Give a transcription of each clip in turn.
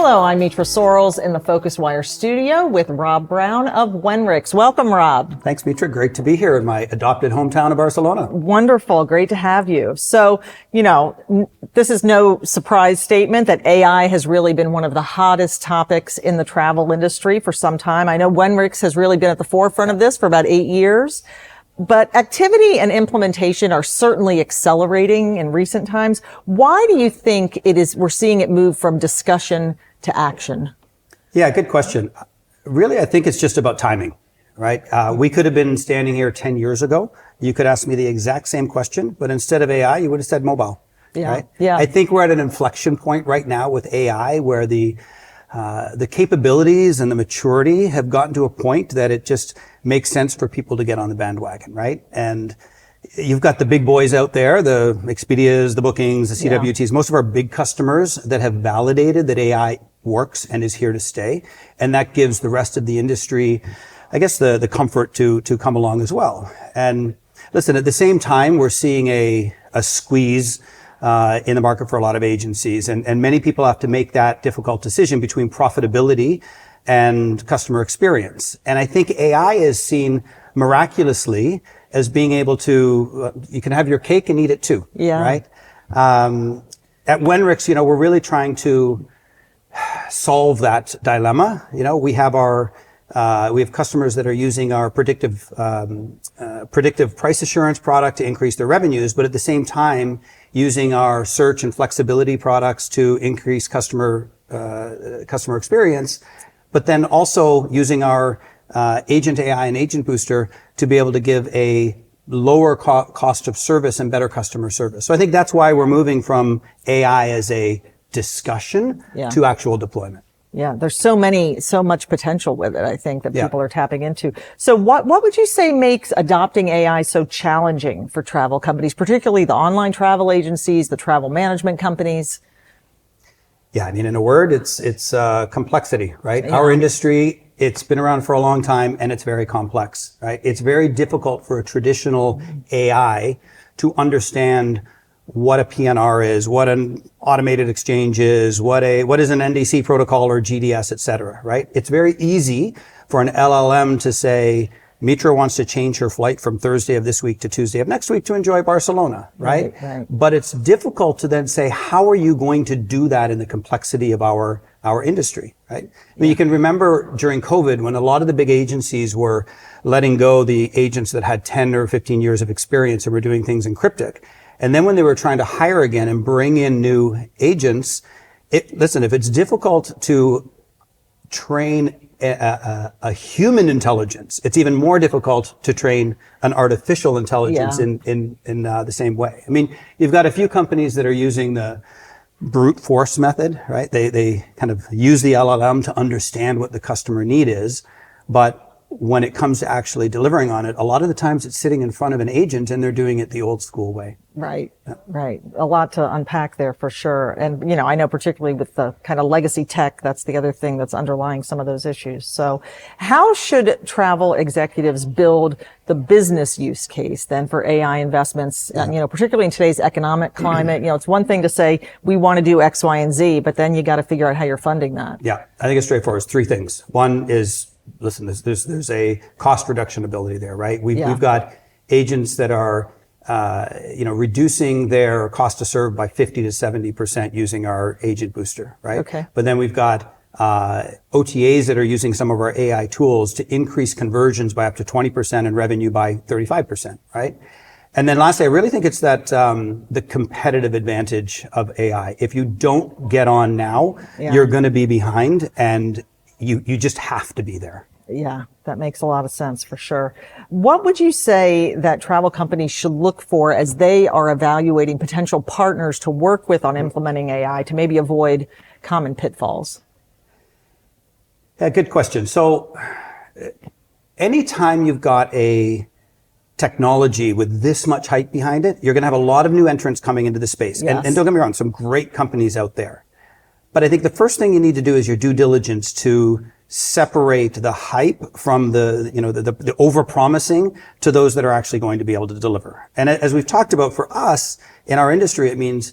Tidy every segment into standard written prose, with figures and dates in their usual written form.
Hello, I'm Mitra Sorells in the PhocusWire studio with Rob Brown of Wenrix. Welcome, Rob. Thanks, Mitra. Great to be here in my adopted hometown of Barcelona. Wonderful. Great to have you. So, this is no surprise statement that AI has really been one of the hottest topics in the travel industry for some time. I know Wenrix has really been at the forefront of this for about 8 years. But activity and implementation are certainly accelerating in recent times. Why do you think we're seeing it move from discussion to action? Yeah, good question. Really, I think it's just about timing, right? We could have been standing here 10 years ago. You could ask me the exact same question, but instead of AI, you would have said mobile. Yeah. Right? Yeah. I think we're at an inflection point right now with AI where the capabilities and the maturity have gotten to a point that it just makes sense for people to get on the bandwagon, right? And you've got the big boys out there, the Expedias, the Bookings, the CWTs, most of our big customers that have validated that AI works and is here to stay. And that gives the rest of the industry, I guess, the comfort to come along as well. And listen, at the same time, we're seeing a squeeze in the market for a lot of agencies. And many people have to make that difficult decision between profitability and customer experience. And I think AI is seen miraculously as being able to, you can have your cake and eat it too. Yeah. Right? At Wenrix, we're really trying to solve that dilemma. We have customers that are using our predictive price assurance product to increase their revenues, but at the same time, using our search and flexibility products to increase customer experience, but then also using our Agent AI and Agent Booster to be able to give a lower cost of service and better customer service. So I think that's why we're moving from AI as a discussion to actual deployment. Yeah, there's so much potential with it, I think, that people are tapping into. So what would you say makes adopting AI so challenging for travel companies, particularly the online travel agencies, the travel management companies? Yeah, I mean, in a word, it's complexity, right? Yeah. Our industry, it's been around for a long time and it's very complex, right? It's very difficult for a traditional AI to understand what a PNR is, what an automated exchange is, what is an NDC protocol or GDS, et cetera, right? It's very easy for an LLM to say, Mitra wants to change her flight from Thursday of this week to Tuesday of next week to enjoy Barcelona, right? Right. But it's difficult to then say, how are you going to do that in the complexity of our industry, right? I mean, you can remember during COVID when a lot of the big agencies were letting go the agents that had 10 or 15 years of experience and were doing things in cryptic. And then when they were trying to hire again and bring in new agents, listen, if it's difficult to train a human intelligence, it's even more difficult to train an artificial intelligence in the same way. I mean, you've got a few companies that are using the brute force method, right? They kind of use the LLM to understand what the customer need is, but when it comes to actually delivering on it, a lot of the times it's sitting in front of an agent and they're doing it the old school way. Right. Right. A lot to unpack there for sure. And, I know particularly with the kind of legacy tech, that's the other thing that's underlying some of those issues. So how should travel executives build the business use case then for AI investments? Particularly in today's economic climate, it's one thing to say, we want to do X, Y, and Z, but then you got to figure out how you're funding that. Yeah. I think it's straightforward. It's three things. One is, listen, there's a cost reduction ability there, right? We've got agents that are, reducing their cost to serve by 50 to 70% using our Agent Booster, right? Okay. But then we've got OTAs that are using some of our AI tools to increase conversions by up to 20% and revenue by 35%, right? And then lastly, I really think it's that the competitive advantage of AI. If you don't get on now, you're going to be behind, and you just have to be there. Yeah, that makes a lot of sense for sure. What would you say that travel companies should look for as they are evaluating potential partners to work with on implementing AI to maybe avoid common pitfalls? Yeah, good question. So anytime you've got a technology with this much hype behind it, you're going to have a lot of new entrants coming into the space. Yes. And don't get me wrong, some great companies out there. But I think the first thing you need to do is your due diligence to separate the hype from the over-promising to those that are actually going to be able to deliver. And as we've talked about, for us in our industry, it means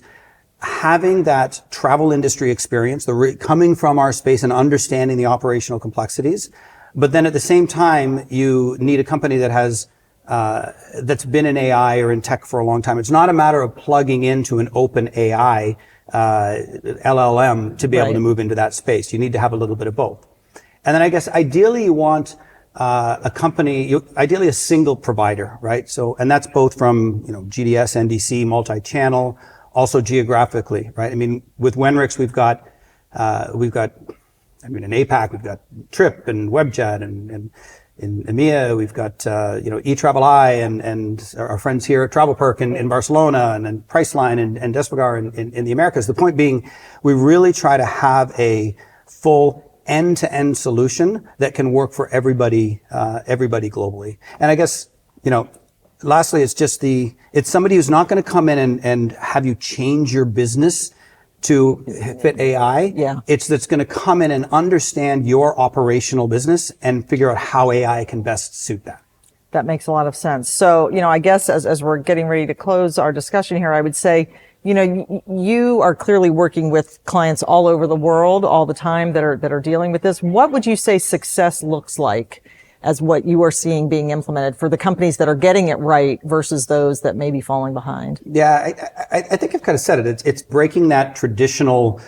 having that travel industry experience, coming from our space and understanding the operational complexities. But then at the same time, you need a company that has that's been in AI or in tech for a long time. It's not a matter of plugging into an open AI LLM to be able to move into that space. You need to have a little bit of both. And then I guess ideally you want a company, ideally a single provider, right? So, and that's both from, GDS, NDC, multi-channel, also geographically, right? I mean, with Wenrix, we've got, in APAC, we've got Trip and WebJet, and in EMEA, we've got, eTravelI and our friends here at TravelPerk in Barcelona, and then Priceline and Despegar in the Americas. The point being, we really try to have a full end-to-end solution that can work for everybody globally. And I guess, lastly, it's somebody who's not going to come in and have you change your business to fit AI. Yeah. That's going to come in and understand your operational business and figure out how AI can best suit that. That makes a lot of sense. So, I guess as we're getting ready to close our discussion here, I would say, you are clearly working with clients all over the world all the time that are dealing with this. What would you say success looks like as what you are seeing being implemented for the companies that are getting it right versus those that may be falling behind? Yeah, I think I've kind of said it. It's breaking that traditional,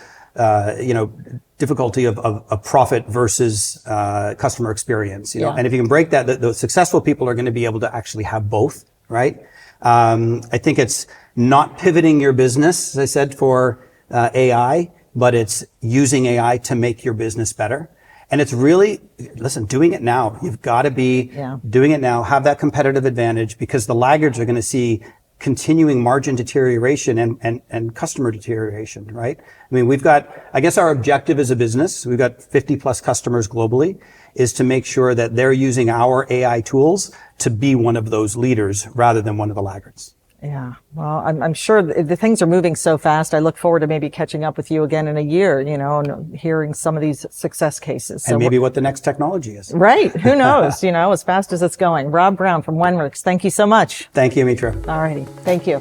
difficulty of profit versus customer experience. And if you can break that, the successful people are going to be able to actually have both, right? I think it's not pivoting your business, as I said, for AI, but it's using AI to make your business better. And it's really, doing it now. You've got to be doing it now, have that competitive advantage, because the laggards are going to see continuing margin deterioration and customer deterioration, right? I mean, I guess our objective as a business, we've got 50 plus customers globally, is to make sure that they're using our AI tools to be one of those leaders rather than one of the laggards. Yeah. Well, I'm sure the things are moving so fast. I look forward to maybe catching up with you again in a year, and hearing some of these success cases. And maybe what the next technology is. Right. Who knows, as fast as it's going. Rob Brown from Wenrix, thank you so much. Thank you, Mitra. All righty. Thank you.